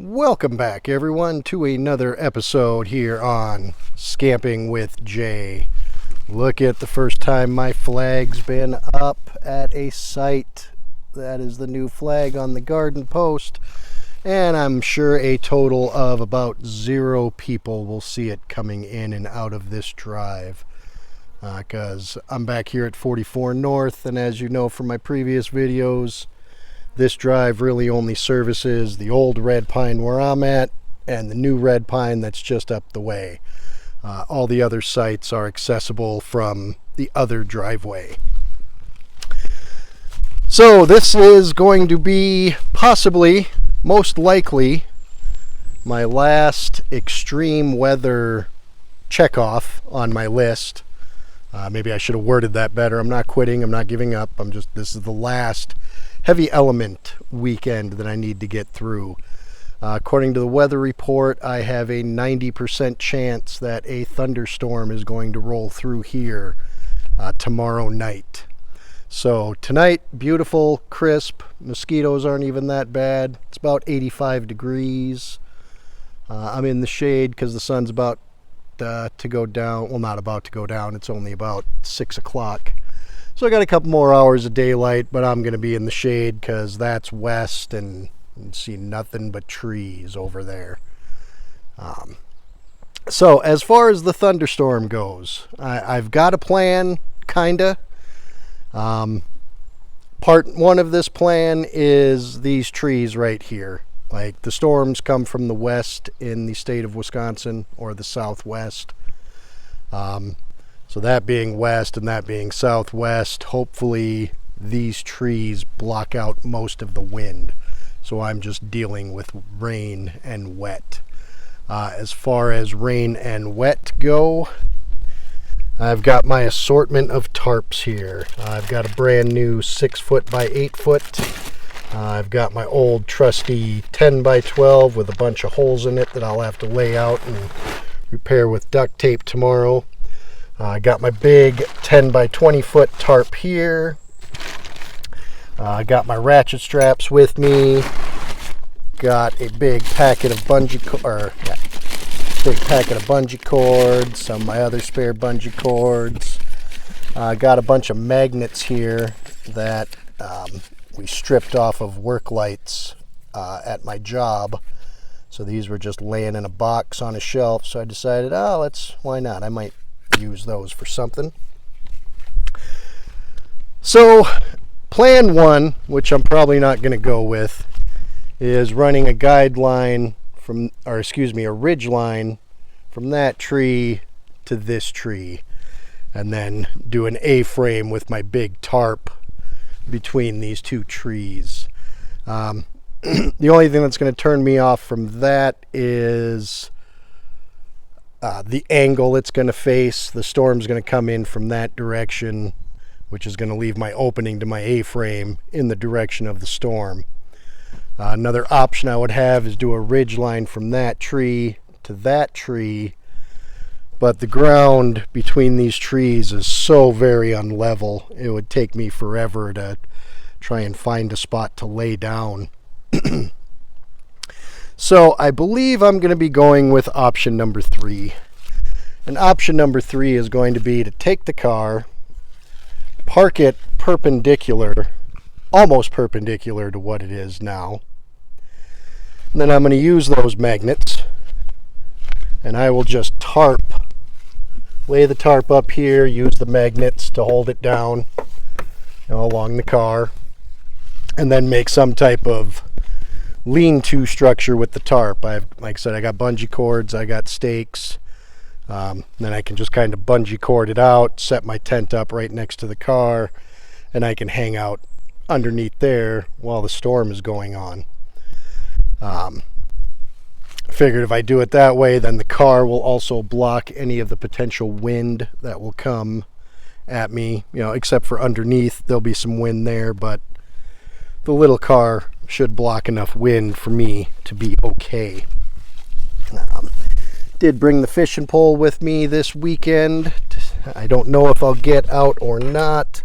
Welcome back, everyone, to another episode here on Scamping with Jay. Look at the first time my flag's been up at a site. That is the new flag on the garden post, and I'm sure a total of about 0 people will see it coming in and out of this drive. Because I'm back here at 44 North, and as you know from my previous videos, this drive really only services the old red pine where I'm at and the new red pine that's just up the way. All the other sites are accessible from the other driveway. So this is going to be possibly, most likely, my last extreme weather checkoff on my list. Maybe I should have worded that better. I'm not quitting. I'm not giving up. This is the last heavy element weekend that I need to get through. According to the weather report, I have a 90% chance that a thunderstorm is going to roll through here tomorrow night. So tonight, beautiful, crisp. Mosquitoes aren't even that bad. It's about 85 degrees. I'm in the shade because the sun's about to go down. Well, not about to go down. It's only about 6 o'clock. So I got a couple more hours of daylight, but I'm going to be in the shade because that's west and you can see nothing but trees over there. So as far as the thunderstorm goes, I've got a plan, kinda. Part one of this plan is these trees right here. Like, the storms come from the west in the state of Wisconsin, or the southwest. So that being west and that being southwest, hopefully these trees block out most of the wind. So I'm just dealing with rain and wet. As far as rain and wet go, I've got my assortment of tarps here. I've got a brand new 6-foot by 8-foot. I've got my old trusty 10 by 12 with a bunch of holes in it that I'll have to lay out and repair with duct tape tomorrow. I got my big 10 by 20 foot tarp here. I got my ratchet straps with me. Got a big packet of bungee cords. Some of my other spare bungee cords. I got a bunch of magnets here that we stripped off of work lights at my job. So these were just laying in a box on a shelf. So I decided, why not? I might use those for something. So plan one, which I'm probably not going to go with, is running a guideline a ridge line from that tree to this tree, and then do an A-frame with my big tarp between these two trees. The only thing that's going to turn me off from that is the angle it's going to face. The storm's going to come in from that direction, which is going to leave my opening to my A-frame in the direction of the storm. Another option I would have is do a ridge line from that tree to that tree, but the ground between these trees is so very unlevel, it would take me forever to try and find a spot to lay down. So I believe I'm going to be going with option number 3. And option number 3 is going to be to take the car, park it perpendicular, almost perpendicular to what it is now. And then I'm going to use those magnets, and I will just lay the tarp up here, use the magnets to hold it down, along the car, and then make some type of lean-to structure with the tarp. Like I said, I got bungee cords, I got stakes. Then I can just kind of bungee cord it out, set my tent up right next to the car, and I can hang out underneath there while the storm is going on. Figured if I do it that way, then the car will also block any of the potential wind that will come at me, except for underneath. There'll be some wind there, but the little car should block enough wind for me to be okay. Did bring the fishing pole with me this weekend. I don't know if I'll get out or not.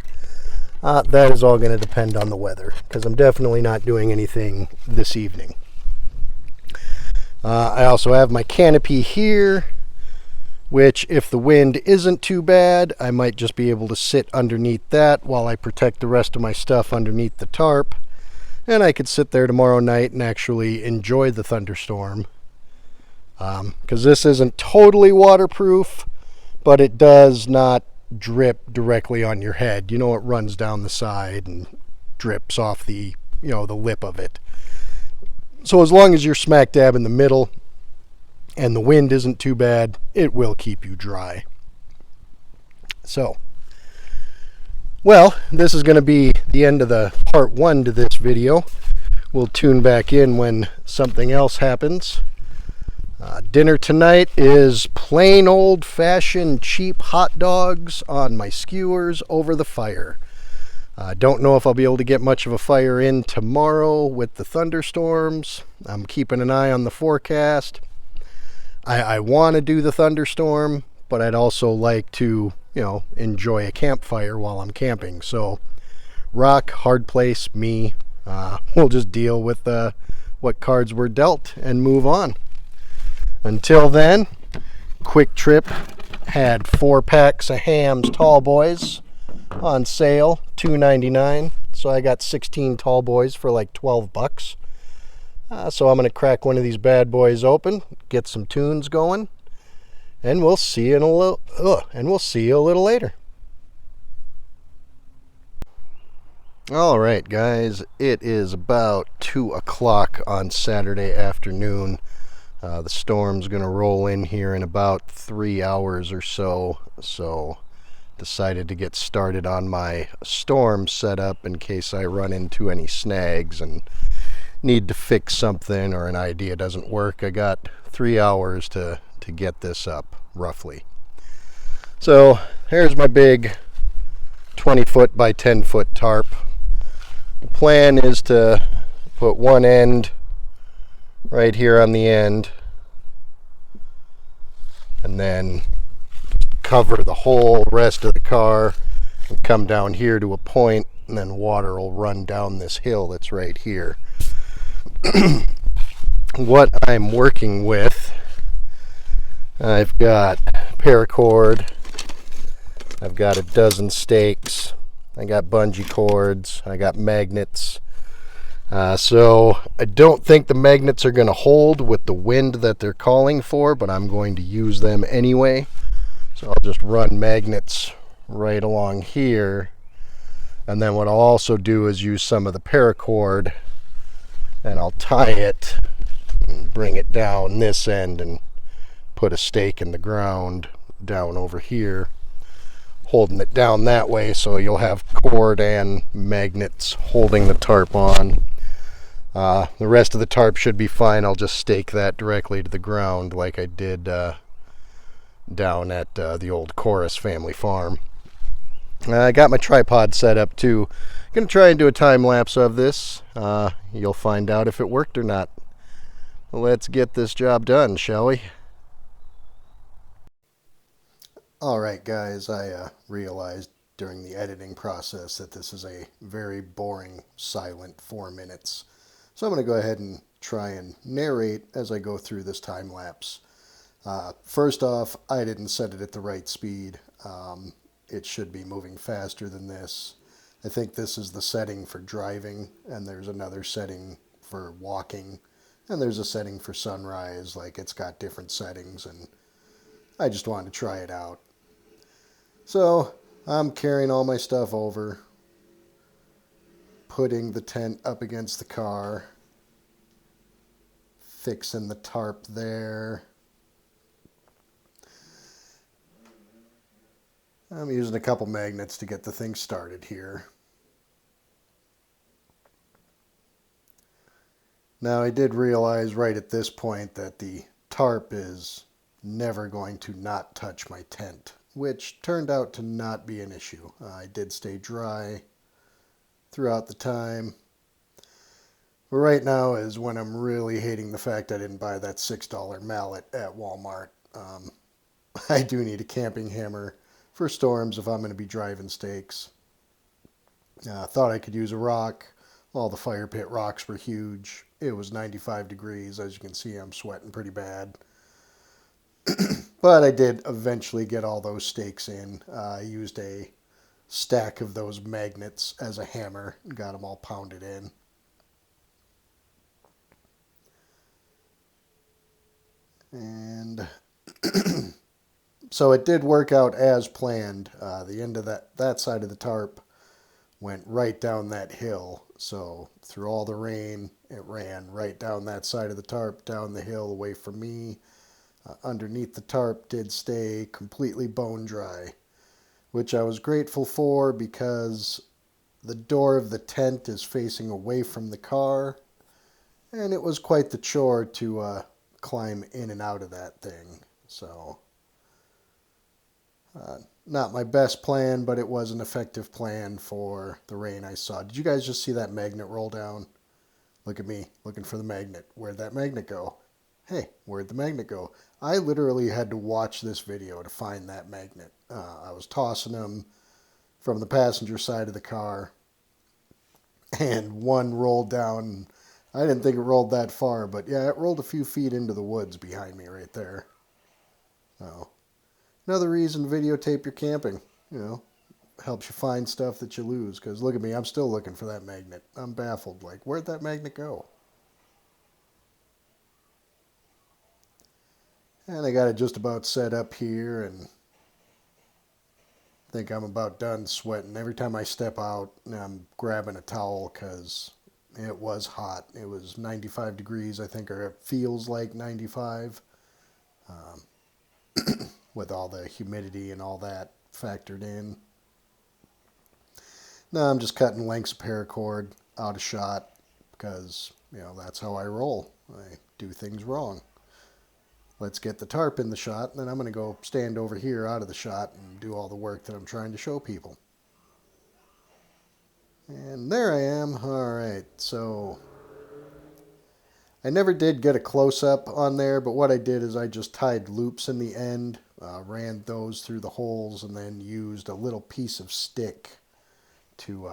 That is all going to depend on the weather, because I'm definitely not doing anything this evening. I also have my canopy here, which if the wind isn't too bad, I might just be able to sit underneath that while I protect the rest of my stuff underneath the tarp. And I could sit there tomorrow night and actually enjoy the thunderstorm. Because this isn't totally waterproof, but it does not drip directly on your head. You know, it runs down the side and drips off the lip of it. So as long as you're smack dab in the middle and the wind isn't too bad, it will keep you dry. So, well, this is going to be the end of the part 1 to this video. We'll tune back in when something else happens. Dinner tonight is plain old-fashioned cheap hot dogs on my skewers over the fire. Don't know if I'll be able to get much of a fire in tomorrow with the thunderstorms. I'm keeping an eye on the forecast. I want to do the thunderstorm, but I'd also like to, enjoy a campfire while I'm camping. So, rock, hard place, me. We'll just deal with what cards were dealt and move on. Until then, Quick Trip had 4 packs of Ham's Tall Boys on sale, $2.99. So I got 16 Tall Boys for like $12. So I'm going to crack one of these bad boys open, get some tunes going, and we'll see you a little later. All right, guys, it is about 2 o'clock on Saturday afternoon. The storm's going to roll in here in about 3 hours or so, so decided to get started on my storm setup in case I run into any snags and need to fix something or an idea doesn't work. I got 3 hours to get this up, roughly. So here's my big 20-foot by 10-foot tarp. The plan is to put one end right here on the end and then cover the whole rest of the car and come down here to a point, and then water will run down this hill that's right here. What I'm working with, I've got paracord, I've got a dozen stakes, I got bungee cords, I got magnets. So I don't think the magnets are going to hold with the wind that they're calling for, but I'm going to use them anyway. So I'll just run magnets right along here. And then what I'll also do is use some of the paracord and I'll tie it and bring it down this end and put a stake in the ground down over here, holding it down that way, so you'll have cord and magnets holding the tarp on. The rest of the tarp should be fine. I'll just stake that directly to the ground like I did down at the old Chorus family farm. I got my tripod set up too. I'm going to try and do a time lapse of this. You'll find out if it worked or not. Let's get this job done, shall we? Alright guys, I realized during the editing process that this is a very boring, silent 4 minutes. So I'm going to go ahead and try and narrate as I go through this time lapse. First off, I didn't set it at the right speed. It should be moving faster than this. I think this is the setting for driving, and there's another setting for walking, and there's a setting for sunrise. Like, it's got different settings, and I just wanted to try it out. So I'm carrying all my stuff over, putting the tent up against the car, fixing the tarp there. I'm using a couple magnets to get the thing started here. Now I did realize right at this point that the tarp is never going to not touch my tent, which turned out to not be an issue. I did stay dry throughout the time. But right now is when I'm really hating the fact I didn't buy that $6 mallet at Walmart. I do need a camping hammer for storms if I'm going to be driving stakes. Thought I could use a rock. All the fire pit rocks were huge. It was 95 degrees. As you can see, I'm sweating pretty bad. But I did eventually get all those stakes in. I used a stack of those magnets as a hammer and got them all pounded in. And so it did work out as planned. The end of that side of the tarp went right down that hill. So through all the rain, it ran right down that side of the tarp, down the hill away from me. Underneath the tarp did stay completely bone dry, which I was grateful for because the door of the tent is facing away from the car, and it was quite the chore to climb in and out of that thing. So, not my best plan, but it was an effective plan for the rain I saw. Did you guys just see that magnet roll down? Look at me looking for the magnet. Where'd that magnet go? Hey, where'd the magnet go? I literally had to watch this video to find that magnet. I was tossing them from the passenger side of the car, and one rolled down. I didn't think it rolled that far, but yeah, it rolled a few feet into the woods behind me right there. Oh, another reason to videotape your camping. You know, helps you find stuff that you lose. Because look at me, I'm still looking for that magnet. I'm baffled. Like, where'd that magnet go? And I got it just about set up here, and think I'm about done sweating. Every time I step out, I'm grabbing a towel because it was hot. It was 95 degrees, I think, or it feels like 95, with all the humidity and all that factored in. Now I'm just cutting lengths of paracord out of shot because, you know, that's how I roll. I do things wrong. Let's get the tarp in the shot, and then I'm going to go stand over here out of the shot and do all the work that I'm trying to show people. And there I am. All right, so I never did get a close-up on there, but what I did is I just tied loops in the end, ran those through the holes, and then used a little piece of stick to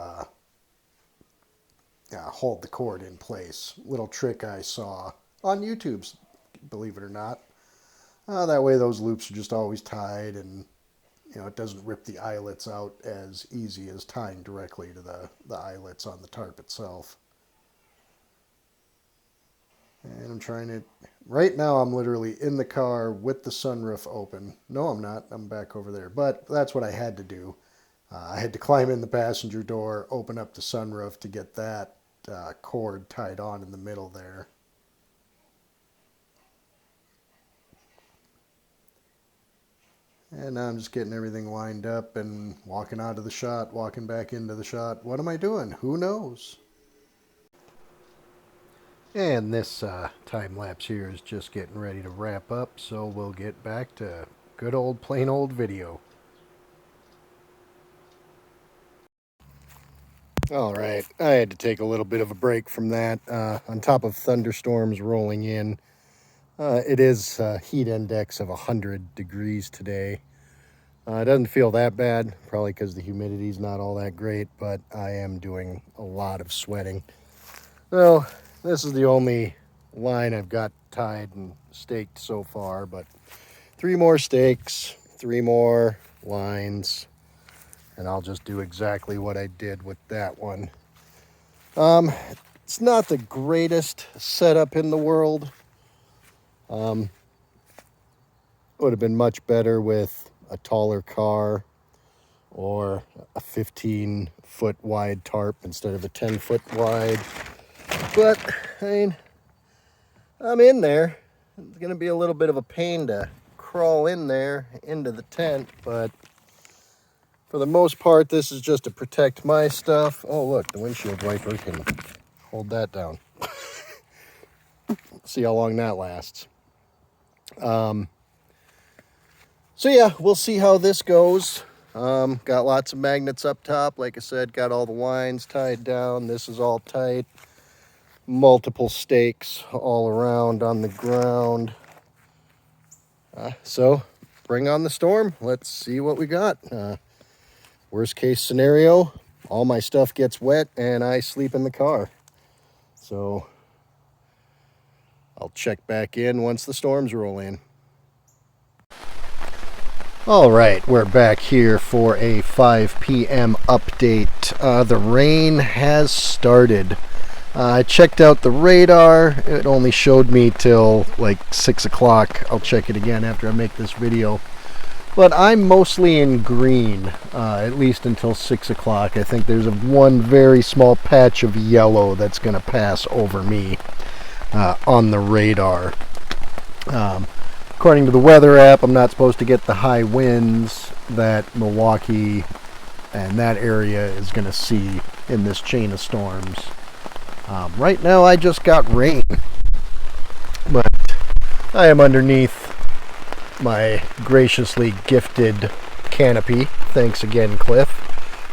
hold the cord in place. Little trick I saw on YouTube, believe it or not. That way those loops are just always tied, and you know, it doesn't rip the eyelets out as easy as tying directly to the eyelets on the tarp itself. And I'm trying to, right now I'm literally in the car with the sunroof open. No, I'm not. I'm back over there. But that's what I had to do. I had to climb in the passenger door, open up the sunroof to get that cord tied on in the middle there. And now I'm just getting everything lined up and walking out of the shot, walking back into the shot. What am I doing? Who knows? And this time lapse here is just getting ready to wrap up, so we'll get back to good old plain old video. All right, I had to take a little bit of a break from that. On top of thunderstorms rolling in, it is a heat index of 100 degrees today. It doesn't feel that bad, probably because the humidity is not all that great, but I am doing a lot of sweating. So this is the only line I've got tied and staked so far, but 3 more stakes, 3 more lines, and I'll just do exactly what I did with that one. It's not the greatest setup in the world. Would have been much better with a taller car or a 15-foot wide tarp instead of a 10-foot wide. But, I mean, I'm in there. It's going to be a little bit of a pain to crawl in there into the tent, but for the most part, this is just to protect my stuff. Oh, look, the windshield wiper can hold that down. See how long that lasts. So yeah, we'll see how this goes. Got lots of magnets up top. Like I said, got all the lines tied down. This is all tight. Multiple stakes all around on the ground. So bring on the storm. Let's see what we got. Worst case scenario, all my stuff gets wet and I sleep in the car. So I'll check back in once the storms roll in. All right, we're back here for a 5 p.m. update. The rain has started. I checked out the radar. It only showed me till like 6 o'clock. I'll check it again after I make this video. But I'm mostly in green, at least until 6 o'clock. I think there's one very small patch of yellow that's going to pass over me on the radar. According to the weather app, I'm not supposed to get the high winds that Milwaukee and that area is going to see in this chain of storms. Right now I just got rain, but I am underneath my graciously gifted canopy. Thanks again, Cliff.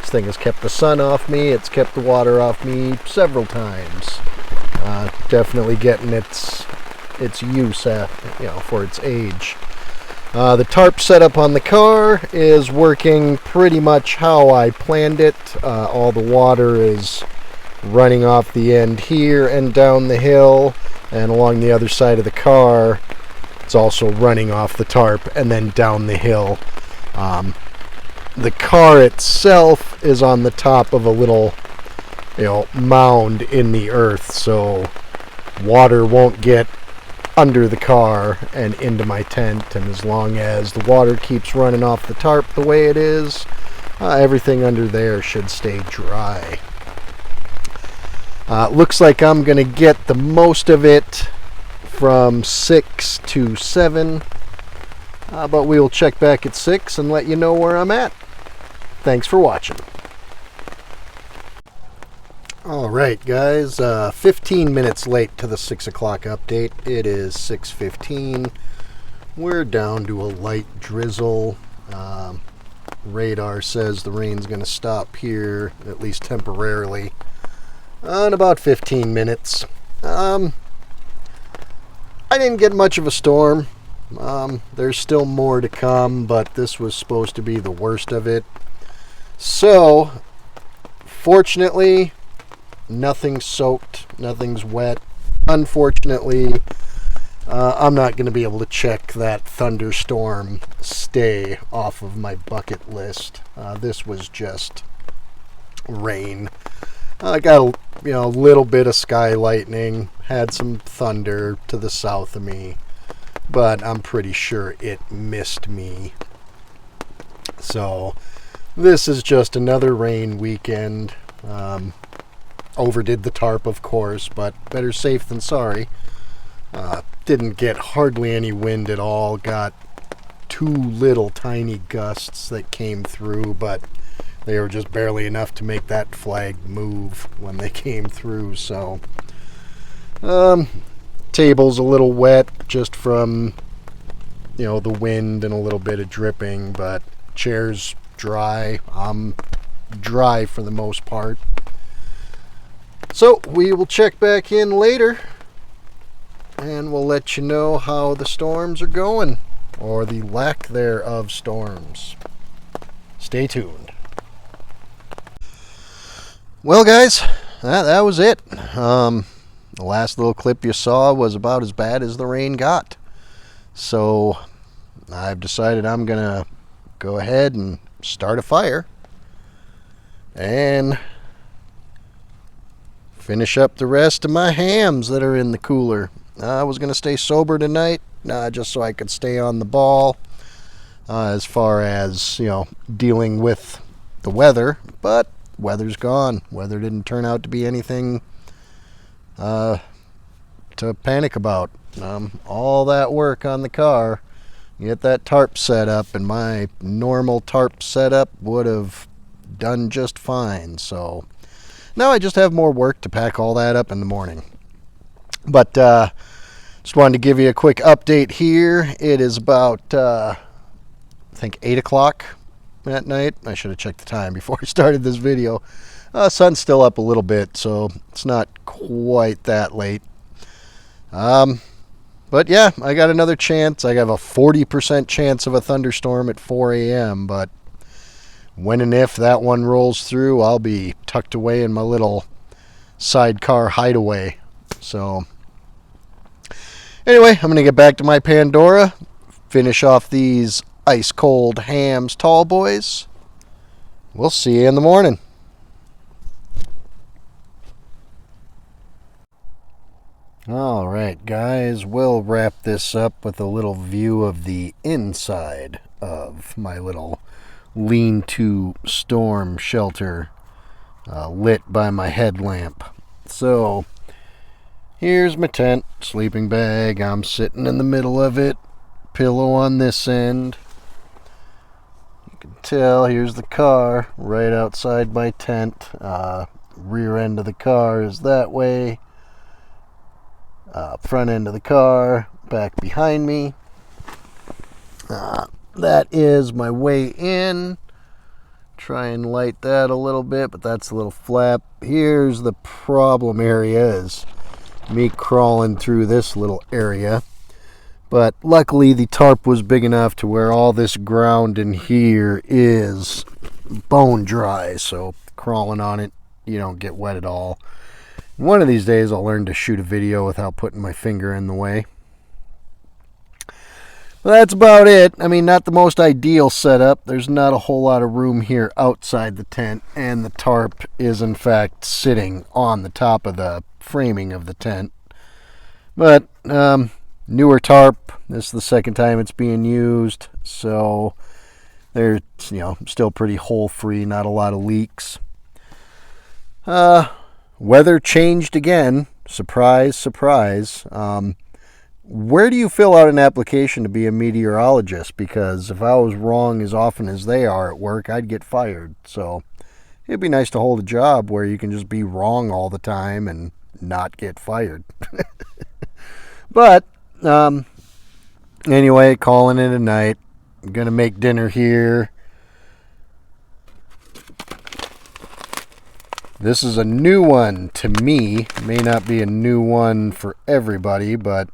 This thing has kept the sun off me. It's kept the water off me several times. Definitely getting its use, for its age. The tarp setup on the car is working pretty much how I planned it. All the water is running off the end here and down the hill, and along the other side of the car it's also running off the tarp and then down the hill. The car itself is on the top of a little mound in the earth, so water won't get under the car and into my tent, and as long as the water keeps running off the tarp the way it is, everything under there should stay dry. Looks like I'm going to get the most of it from 6 to 7, but we will check back at 6 and let you know where I'm at. Thanks for watching. Alright guys, 15 minutes late to the 6 o'clock update. It is 6:15. We're down to a light drizzle. Radar says the rain's going to stop here, at least temporarily, in about 15 minutes. I didn't get much of a storm. There's still more to come, but this was supposed to be the worst of it. So, fortunately, nothing's soaked, nothing's wet. Unfortunately, I'm not going to be able to check that thunderstorm stay off of my bucket list. This was just rain. I got a little bit of sky lightning, had some thunder to the south of me, but I'm pretty sure it missed me. So this is just another rain weekend. Overdid the tarp, of course, but better safe than sorry. Didn't get hardly any wind at all. Got 2 little tiny gusts that came through, but they were just barely enough to make that flag move when they came through. So table's a little wet just from the wind and a little bit of dripping, but chair's dry. I'm dry for the most part. So we will check back in later and we'll let you know how the storms are going, or the lack thereof storms. Stay tuned. Well guys, that was it. The last little clip you saw was about as bad as the rain got. So I've decided I'm gonna go ahead and start a fire and finish up the rest of my hams that are in the cooler. I was gonna stay sober tonight, just so I could stay on the ball as far as dealing with the weather, but weather's gone. Weather didn't turn out to be anything to panic about. All that work on the car, get that tarp set up, and my normal tarp setup would have done just fine. So now I just have more work to pack all that up in the morning. But just wanted to give you a quick update here. It is about I think 8 o'clock at night. I should have checked the time before I started this video. Sun's still up a little bit, so it's not quite that late. But yeah, I got another chance. I have a 40% chance of a thunderstorm at 4 a.m., but when and if that one rolls through, I'll be tucked away in my little sidecar hideaway. So anyway, I'm going to get back to my Pandora, finish off these ice cold hams tall boys. We'll see you in the morning. All right, guys, we'll wrap this up with a little view of the inside of my little lean-to storm shelter, lit by my headlamp. So here's my tent, sleeping bag. I'm sitting in the middle of it, pillow on this end. You can tell, here's the car right outside my tent. Rear end of the car is that way. Front end of the car back behind me. That is my way in. Try and light that a little bit, but that's a little flap. Here's the problem area, is me crawling through this little area. But luckily the tarp was big enough to where all this ground in here is bone dry, so crawling on it, you don't get wet at all. One of these days I'll learn to shoot a video without putting my finger in the way. Well, that's about it. I mean, not the most ideal setup. There's not a whole lot of room here outside the tent, and the tarp is in fact sitting on the top of the framing of the tent. But newer tarp. This is the second time it's being used, so they're, still pretty hole free. Not a lot of leaks. Weather changed again. Surprise, surprise. Where do you fill out an application to be a meteorologist? Because if I was wrong as often as they are at work, I'd get fired. So it'd be nice to hold a job where you can just be wrong all the time and not get fired. But anyway, calling it a night. I'm going to make dinner here. This is a new one to me. May not be a new one for everybody, but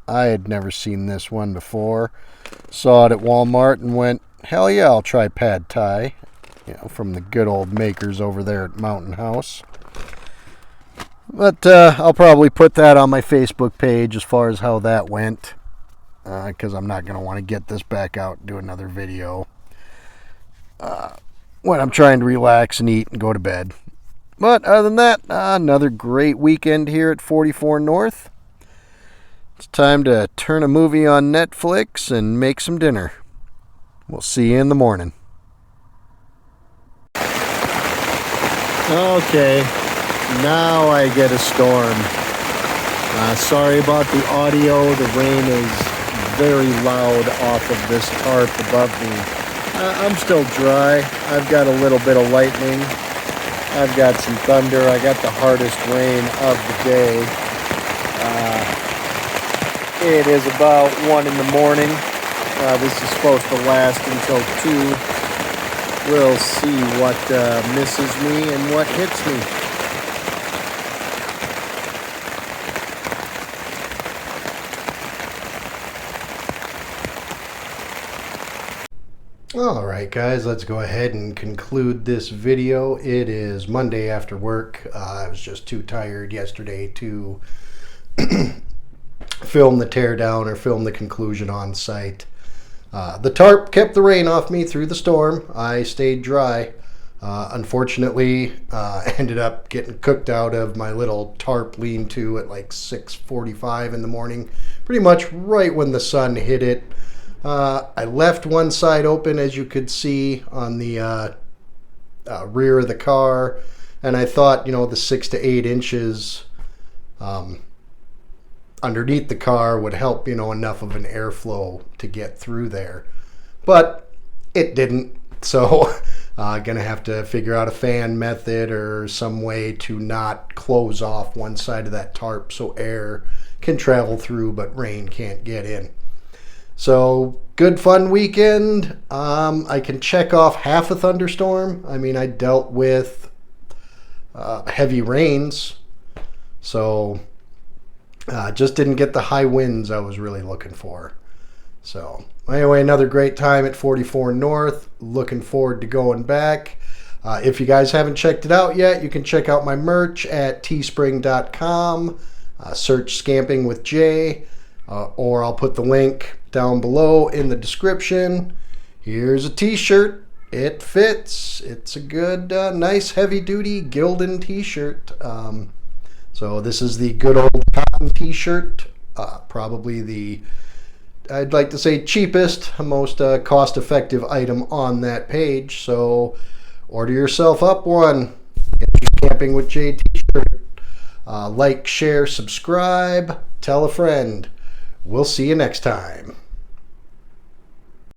I had never seen this one before. Saw it at Walmart and went, hell yeah, I'll try pad thai. From the good old makers over there at Mountain House. But I'll probably put that on my Facebook page as far as how that went. Because I'm not going to want to get this back out and do another video when I'm trying to relax and eat and go to bed. But other than that, another great weekend here at 44 North. It's time to turn a movie on Netflix and make some dinner. We'll see you in the morning. Okay, now I get a storm. Sorry about the audio. The rain is very loud off of this tarp above me. I'm still dry. I've got a little bit of lightning. I've got some thunder. I got the hardest rain of the day. It is about 1 in the morning. This is supposed to last until 2. We'll see what misses me and what hits me. Alright guys, let's go ahead and conclude this video. It is Monday after work. I was just too tired yesterday to film the teardown or film the conclusion on site. The tarp kept the rain off me through the storm. I stayed dry. Unfortunately, ended up getting cooked out of my little tarp lean-to at like 6:45 in the morning, pretty much right when the sun hit it. I left one side open, as you could see on the rear of the car, and I thought, the 6 to 8 inches underneath the car would help, enough of an airflow to get through there. But it didn't, so gonna have to figure out a fan method or some way to not close off one side of that tarp so air can travel through but rain can't get in. So good fun weekend. I can check off half a thunderstorm. I mean, I dealt with heavy rains, so just didn't get the high winds I was really looking for. So anyway, another great time at 44 North. Looking forward to going back. If you guys haven't checked it out yet, you can check out my merch at teespring.com. Search Scamping with Jay, or I'll put the link down below in the description. Here's a t-shirt. It fits. It's a good, nice, heavy-duty Gildan t-shirt. So this is the good old cotton t-shirt. Probably the, I'd like to say, cheapest, most cost-effective item on that page. So order yourself up one. Get your Camping with Jay t-shirt. Like, share, subscribe, tell a friend. We'll see you next time.